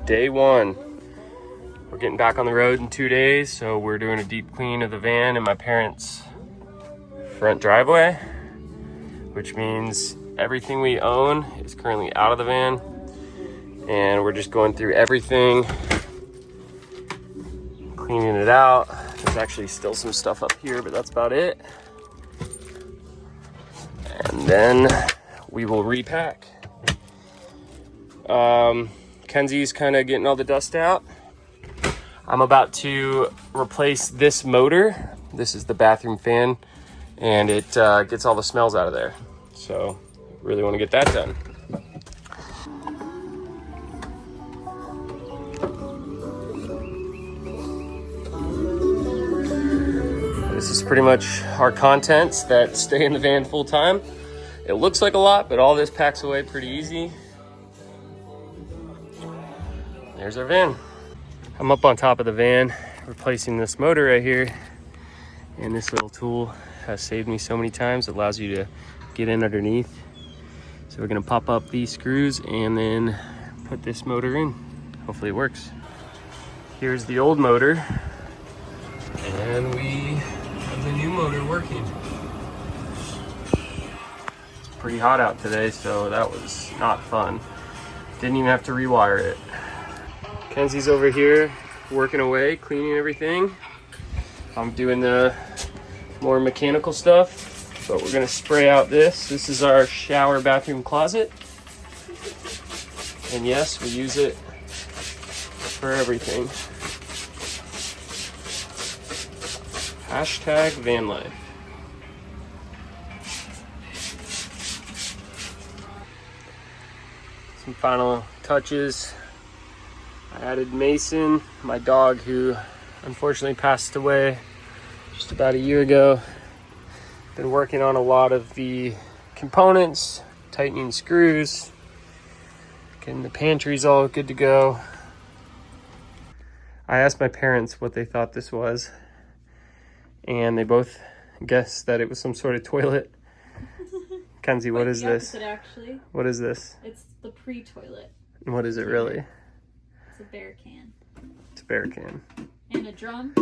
Day one. We're getting back on the road in 2 days, so we're doing a deep clean of the van in my parents' front driveway, which means everything we own is currently out of the van, and we're just going through everything, cleaning it out. There's actually still some stuff up here, but that's about it. And then we will repack. Kenzie's kind of getting all the dust out. I'm about to replace this motor. This is the bathroom fan, and it gets all the smells out of there. So really want to get that done. This is pretty much our contents that stay in the van full time. It looks like a lot, but all this packs away pretty easy. There's our van. I'm up on top of the van, replacing this motor right here. And this little tool has saved me so many times. It allows you to get in underneath. So we're gonna pop up these screws and then put this motor in. Hopefully it works. Here's the old motor. And we have the new motor working. It's pretty hot out today, so that was not fun. Didn't even have to rewire it. Kenzie's over here working away, cleaning everything. I'm doing the more mechanical stuff, but we're gonna spray out this. This is our shower bathroom closet. And yes, we use it for everything. Hashtag van life. Some final touches. I added Mason, my dog, who unfortunately passed away just about a year ago. Been working on a lot of the components, tightening screws, getting the pantries all good to go. I asked my parents what they thought this was, and they both guessed that it was some sort of toilet. Kenzie, what is this? Actually. What is this? It's the pre-toilet. And what is it really? It's a bear can. It's a bear can. And a drum.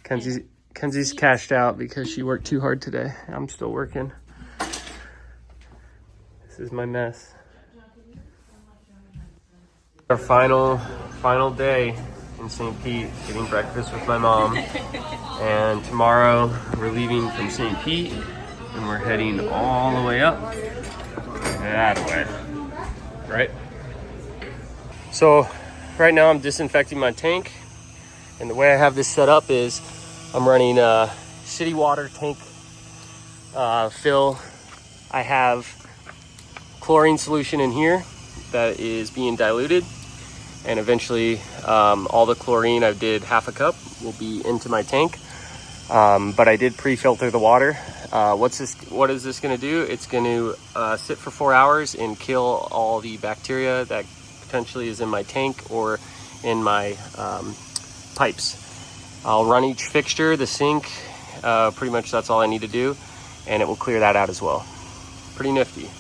Kenzie's cashed out because she worked too hard today. I'm still working. This is my mess. Our final day in St. Pete, getting breakfast with my mom. And tomorrow we're leaving from St. Pete and we're heading all the way up that way. Right? So right now I'm disinfecting my tank, and the way I have this set up is I'm running a city water tank fill. I have chlorine solution in here that is being diluted, and eventually all the chlorine, I did half a cup, will be into my tank. But I did pre-filter the water. What is this going to do? It's going to sit for 4 hours and kill all the bacteria that potentially is in my tank or in my pipes. I'll run each fixture, the sink, pretty much that's all I need to do, and it will clear that out as well. Pretty nifty.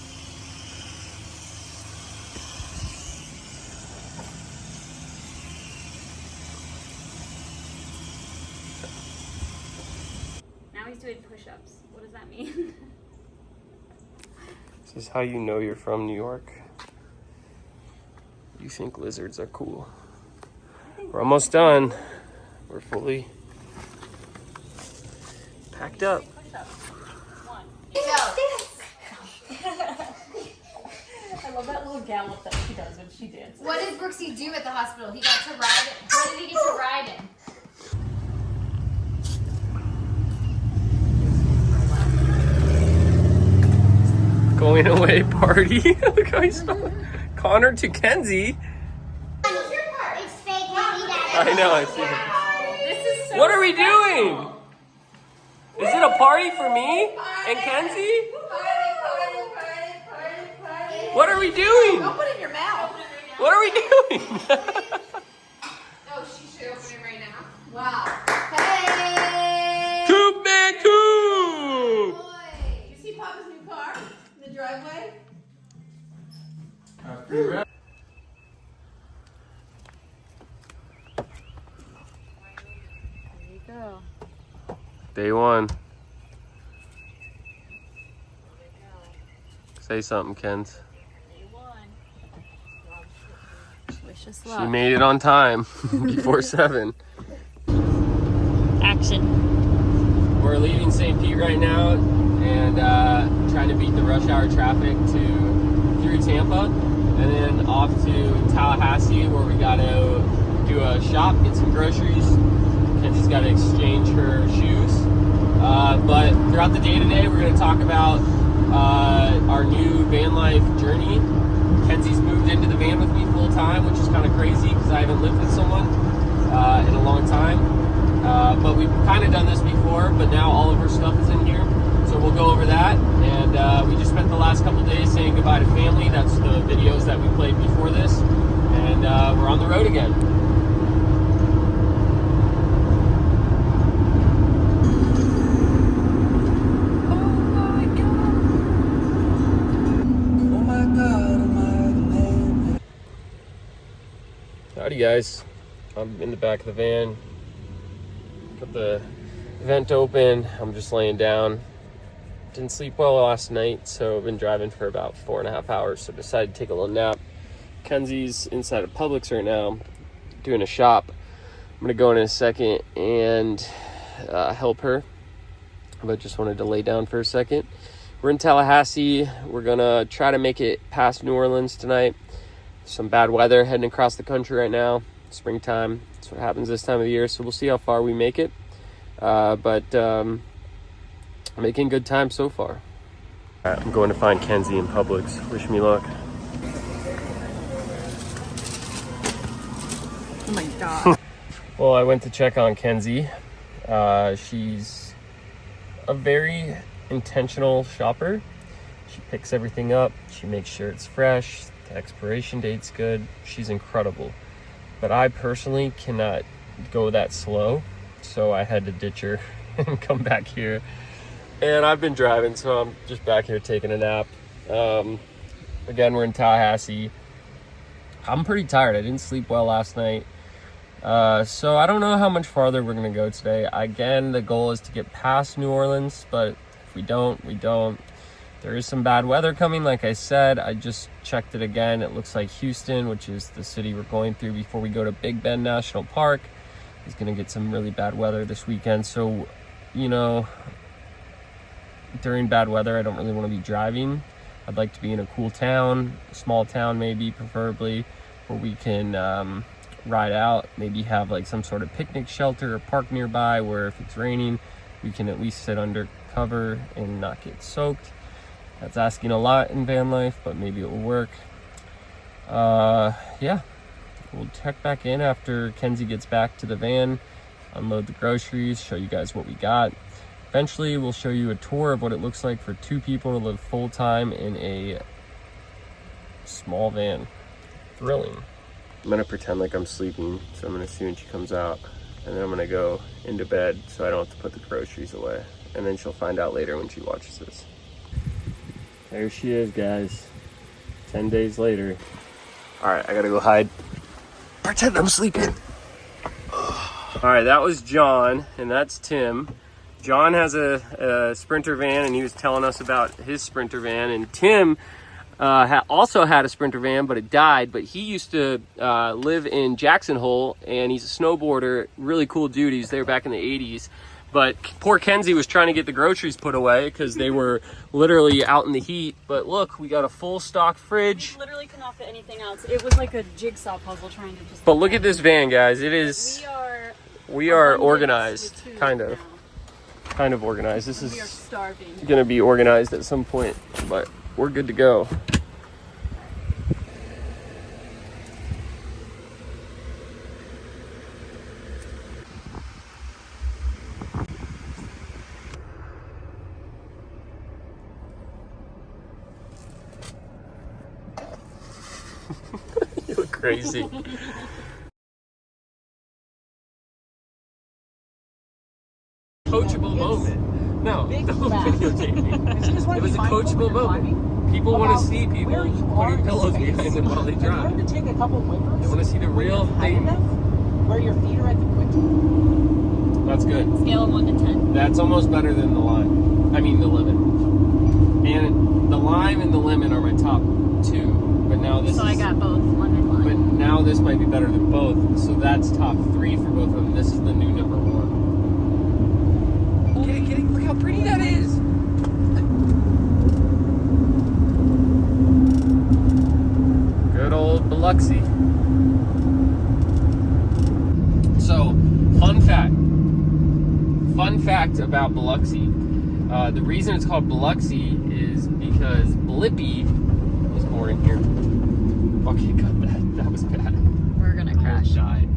Now he's doing push-ups. What does that mean? This is how you know you're from New York. You think lizards are cool. We're almost done. We're fully packed up. I love that little gallop that she does when she dances. What did Brooksy do at the hospital? He got to ride it. What did he get to ride in? Going away party. Look how he's Connor to Kenzie. I know, I see it. This is so What are we doing? Is it a party for me and Kenzie? What are we doing? Don't put it in your mouth. What are we doing? Oh, she should open it right now. Wow. Hey! Coop man coop! Boy. You see Papa's new car in the driveway? Day one. Say something, Kenz. Day one. Wish us She luck. made it on time before 7. Action. We're leaving St. Pete right now and trying to beat the rush hour traffic through Tampa, and then off to Tallahassee where we got to do a shop, get some groceries. Kenzie's got to exchange her shoes. But throughout the day today, we're going to talk about our new van life journey. Kenzie's moved into the van with me full time, which is kind of crazy because I haven't lived with someone in a long time. But we've kind of done this before, but now all of her stuff is in here. So we'll go over that. And we just spent the last couple days saying goodbye to family. That's the videos that we played before this. And we're on the road again. Howdy guys, I'm in the back of the van, got the vent open, I'm just laying down. Didn't sleep well last night, so I've been driving for about 4.5 hours, so decided to take a little nap. Kenzie's inside of Publix right now, doing a shop. I'm gonna go in a second and help her, but just wanted to lay down for a second. We're in Tallahassee, we're gonna try to make it past New Orleans tonight. Some bad weather heading across the country right now. Springtime, that's what happens this time of the year, so we'll see how far we make it. But making good time so far. I'm going to find Kenzie in Publix. Wish me luck. Oh my god. Well, I went to check on Kenzie. She's a very intentional shopper. She picks everything up. She makes sure it's fresh. The expiration date's good. She's incredible. But I personally cannot go that slow, so I had to ditch her and come back here. And I've been driving, so I'm just back here taking a nap. Again, we're in Tallahassee. I'm pretty tired. I didn't sleep well last night. So I don't know how much farther we're gonna go today. Again, the goal is to get past New Orleans, but if we don't, we don't. There is some bad weather coming, like I said. I just checked it again. It looks like Houston, which is the city we're going through before we go to Big Bend National Park, is gonna get some really bad weather this weekend. So, you know, during bad weather, I don't really want to be driving. I'd like to be in a cool town, a small town maybe, preferably, where we can ride out, maybe have like some sort of picnic shelter or park nearby where if it's raining, we can at least sit under cover and not get soaked. That's asking a lot in van life, but maybe it will work. Yeah, we'll check back in after Kenzie gets back to the van, unload the groceries, show you guys what we got. Eventually, we'll show you a tour of what it looks like for 2 people to live full-time in a small van. Thrilling. I'm gonna pretend like I'm sleeping, so I'm gonna see when she comes out, and then I'm gonna go into bed so I don't have to put the groceries away. And then she'll find out later when she watches this. There she is, guys. 10 days later. All right, I gotta go hide. Pretend I'm sleeping. All right, that was John, and that's Tim. John has a Sprinter van, and he was telling us about his Sprinter van. And Tim also had a Sprinter van, but it died. But he used to live in Jackson Hole, and he's a snowboarder. Really cool dude. He was there back in the 80s. But poor Kenzie was trying to get the groceries put away because they were literally out in the heat. But look, we got a full stock fridge. We literally could not fit anything else. It was like a jigsaw puzzle trying to just... But look at this van, guys. It is... We are organized, kind of. Kind of organized. This We are is starving. going to be organized at some point, but we're good to go. You look crazy. Coachable moment. No, don't videotape me. It was a coachable moment. People want to see people putting pillows behind them while they drive. To take a couple whippers. They want to see the real thing. Where your feet are at the quick. That's good. Scale of 1 to 10. That's almost better than the lime. I mean the lemon. And the lime and the lemon are my top 2. But now this So I got both lemon lime. But now this might be better than both. So that's top 3 for both of them. This is the new number 1. Kitty, look how pretty that is. Good old Biloxi. So, fun fact about Biloxi. The reason it's called Biloxi is because Blippi was born here. Okay, cut that. That was bad. We're gonna crash. Died.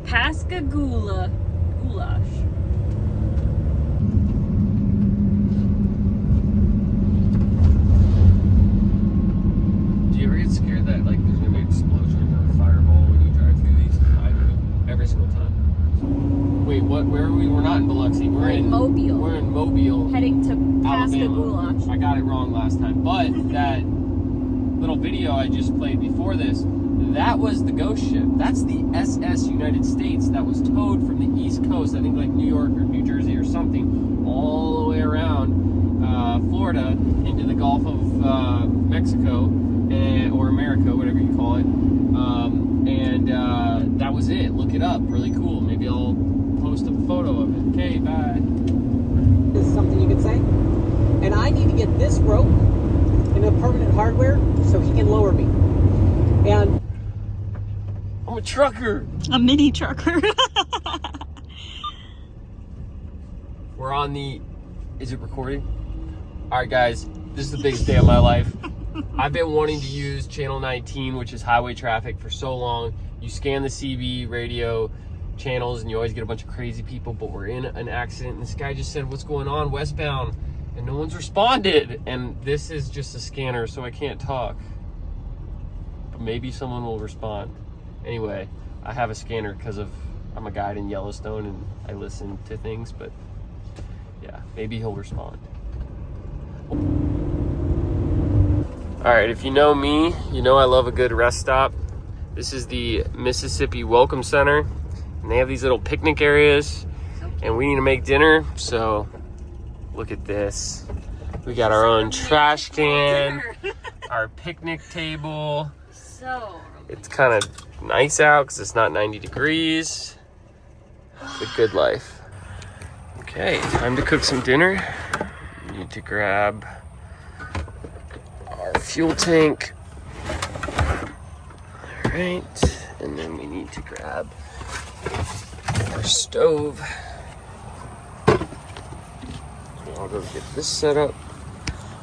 Pascagoula goulash. Do you ever get scared that like there's gonna be an explosion or a fireball when you drive through these? I do. Every single time. Wait, what? Where are we? We're not in Biloxi. We're in Mobile. We're in Mobile, Heading to Alabama. Pascagoula. I got it wrong last time, but that little video I just played before this, that was the ghost ship. That's the SS United States that was towed from the East Coast, I think like New York or New Jersey or something, all the way around Florida into the Gulf of Mexico or America, whatever you call it. That was it. Look it up. Really cool. Maybe I'll post a photo of it. Okay, bye. Is something you could say. And I need to get this rope into permanent hardware so he can lower me. And I'm a trucker. A mini trucker. We're on the... Is it recording? Alright guys, this is the biggest day of my life. I've been wanting to use channel 19, which is highway traffic, for so long. You scan the CB radio channels and you always get a bunch of crazy people, but we're in an accident and this guy just said, what's going on westbound? And no one's responded. And this is just a scanner, so I can't talk. But maybe someone will respond. Anyway, I have a scanner because I'm a guide in Yellowstone and I listen to things, but yeah, maybe he'll respond. All right, if you know me, you know I love a good rest stop. This is the Mississippi Welcome Center, and they have these little picnic areas, and we need to make dinner, so look at this. We got our own trash can, our picnic table. So It's kind of nice out because it's not 90 degrees. The good life. Okay, time to cook some dinner. We need to grab our fuel tank. All right, and then we need to grab our stove. So I'll go get this set up.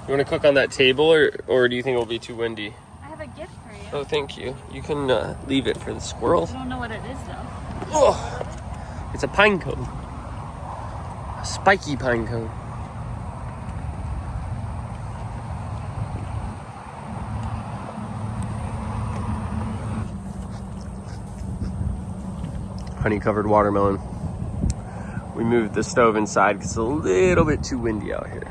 You want to cook on that table, or do you think it'll be too windy? I have a gift for you. Oh, thank you. You can leave it for the squirrels. I don't know what it is though. Oh, it's a pine cone. A spiky pine cone. Honey-covered watermelon. We moved the stove inside because it's a little bit too windy out here.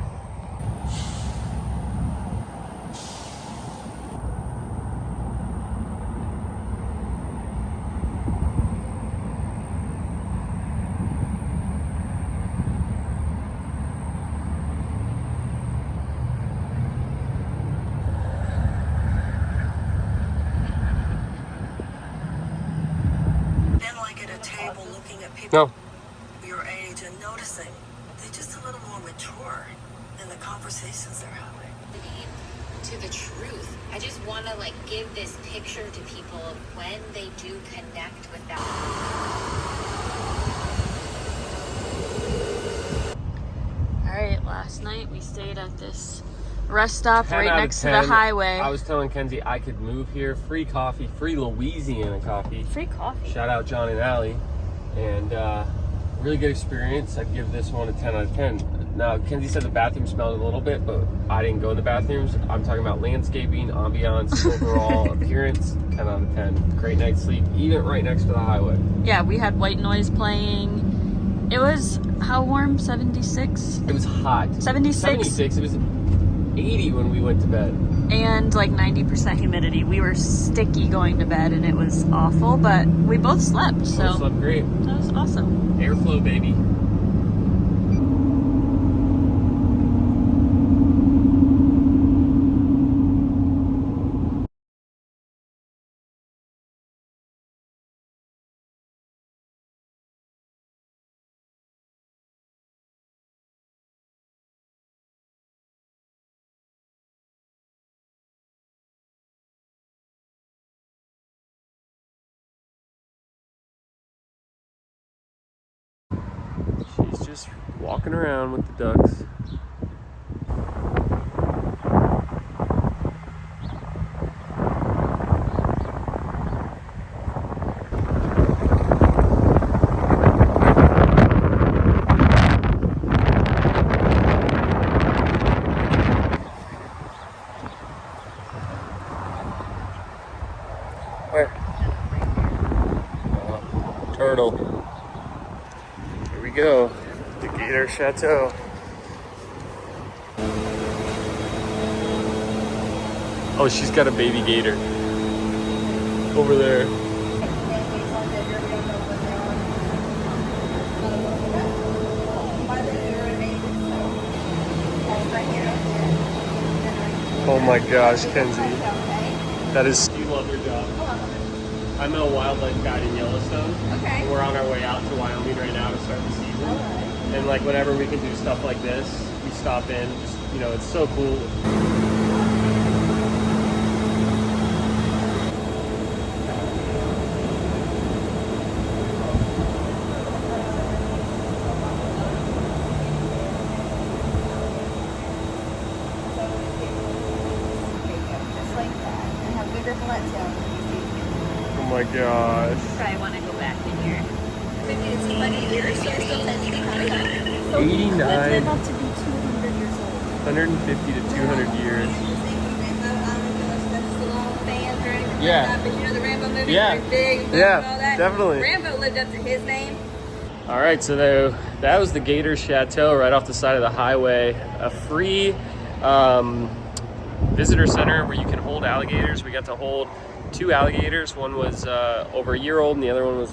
No. Your age and noticing they're just a little more mature in the conversations they're having. To the truth. I just want to give this picture to people of when they do connect with that. All right, last night we stayed at this rest stop 10 right out of next to 10. the highway. I was telling Kenzie I could move here. Free coffee, free Louisiana coffee. Free coffee. Shout out John and Allie. And really good experience. I'd give this one a 10 out of 10. Now, Kenzie said the bathroom smelled a little bit, but I didn't go in the bathrooms. I'm talking about landscaping, ambiance, overall appearance, 10 out of 10. Great night's sleep, even right next to the highway. Yeah, we had white noise playing. It was, how warm? 76? It was hot. 76. 76. It was 80 when we went to bed. and like 90% humidity. We were sticky going to bed and it was awful, but we both slept, so Slept great. that was awesome. Airflow, baby. She's just walking around with the ducks. Where? Turtle. Here we go. The Gator Chateau. Oh, she's got a baby gator over there. Oh my gosh, Kenzie. That is, you love your job. I'm a wildlife guide in Yellowstone. Okay. We're on our way out to Wyoming right now to start the season. And like whenever we can do stuff like this, we stop in. Just, you know, it's so cool. Just like that. And have bigger flat tail. Oh my gosh. Probably want to go back in here. 89, Live up to be 200 years old. 150 to 200 years. Yeah. But you know the Rambo movie? Yeah. Very big. Yeah, and all that? definitely. Rambo lived up to his name. All right, so that was the Gator Chateau right off the side of the highway. A free visitor center where you can hold alligators. We got to hold 2 alligators. One was over a year old and the other one was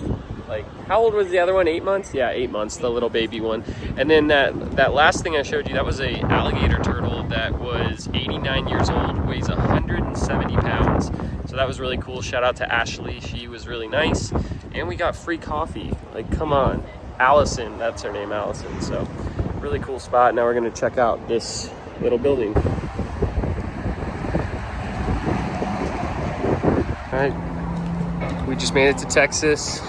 like, how old was the other one? 8 months? Yeah, 8 months, the little baby one. And then that last thing I showed you, that was a alligator turtle that was 89 years old, weighs 170 pounds. So that was really cool. Shout out to Ashley. She was really nice. And we got free coffee. Like, come on. Allison, that's her name, Allison. So really cool spot. Now we're gonna check out this little building. All right, we just made it to Texas.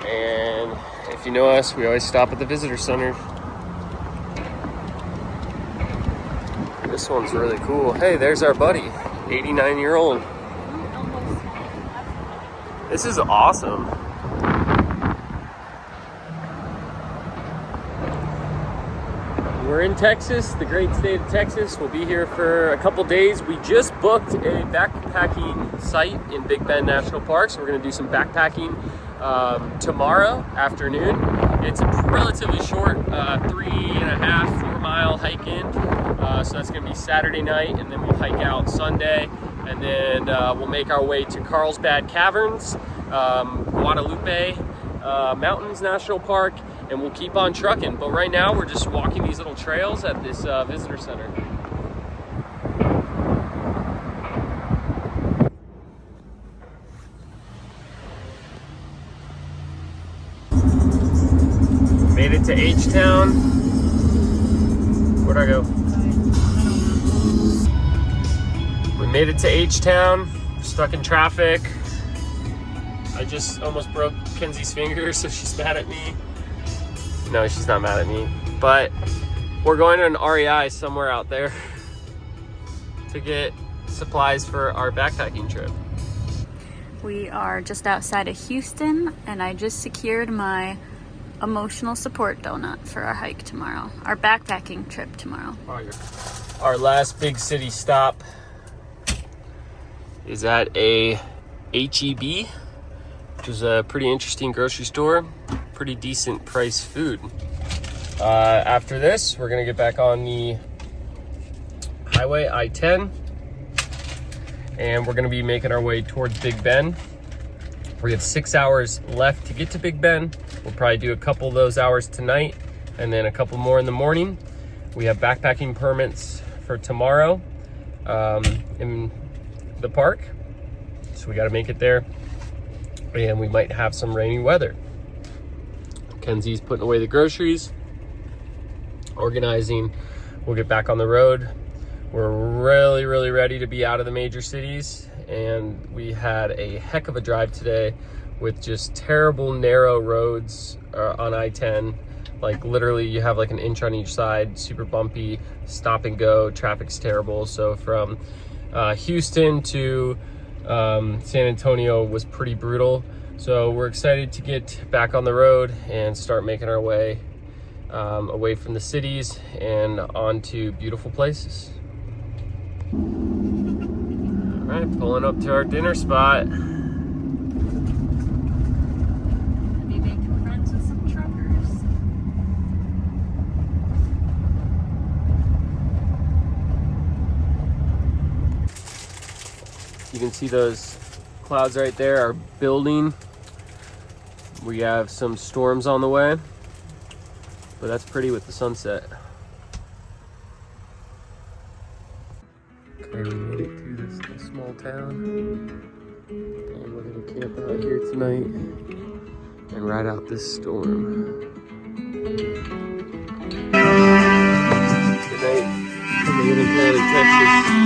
And if you know us, we always stop at the visitor center. This one's really cool. Hey, there's our buddy, 89-year-old. This is awesome. We're in Texas, the great state of Texas. We'll be here for a couple days. We just booked a backpacking site in Big Bend National Park, so we're gonna do some backpacking tomorrow afternoon. It's a relatively short 3.5, 4 mile hike in. So that's gonna be Saturday night, and then we'll hike out Sunday, and then we'll make our way to Carlsbad Caverns, Guadalupe Mountains National Park, and we'll keep on trucking. But right now we're just walking these little trails at this visitor center. Made it to H-Town. Where'd I go? We made it to H-Town, stuck in traffic. I just almost broke Kenzie's finger, so she's mad at me. No, she's not mad at me, but we're going to an REI somewhere out there to get supplies for our backpacking trip. We are just outside of Houston, and I just secured my emotional support donut for our hike tomorrow, our backpacking trip tomorrow. Our last big city stop is at a HEB, which is a pretty interesting grocery store, pretty decent price food. After this, we're gonna get back on the highway I-10 and we're gonna be making our way towards Big Bend. We have 6 hours left to get to Big Bend. We'll probably do a couple of those hours tonight and then a couple more in the morning. We have backpacking permits for tomorrow in the park, so we got to make it there, and we might have some rainy weather. Kenzie's putting away the groceries, organizing. We'll get back on the road. We're really ready to be out of the major cities, and we had a heck of a drive today with just terrible narrow roads on I-10. Like literally you have like an inch on each side, super bumpy, stop and go, traffic's terrible. So from Houston to San Antonio was pretty brutal. So we're excited to get back on the road and start making our way away from the cities and onto beautiful places. All right, pulling up to our dinner spot. Be making friends with some truckers. You can see those clouds right there are building. We have some storms on the way, but that's pretty with the sunset. Okay, we made it through this little small town, and we're gonna camp out here tonight and ride out this storm. Good night from the little town in Texas.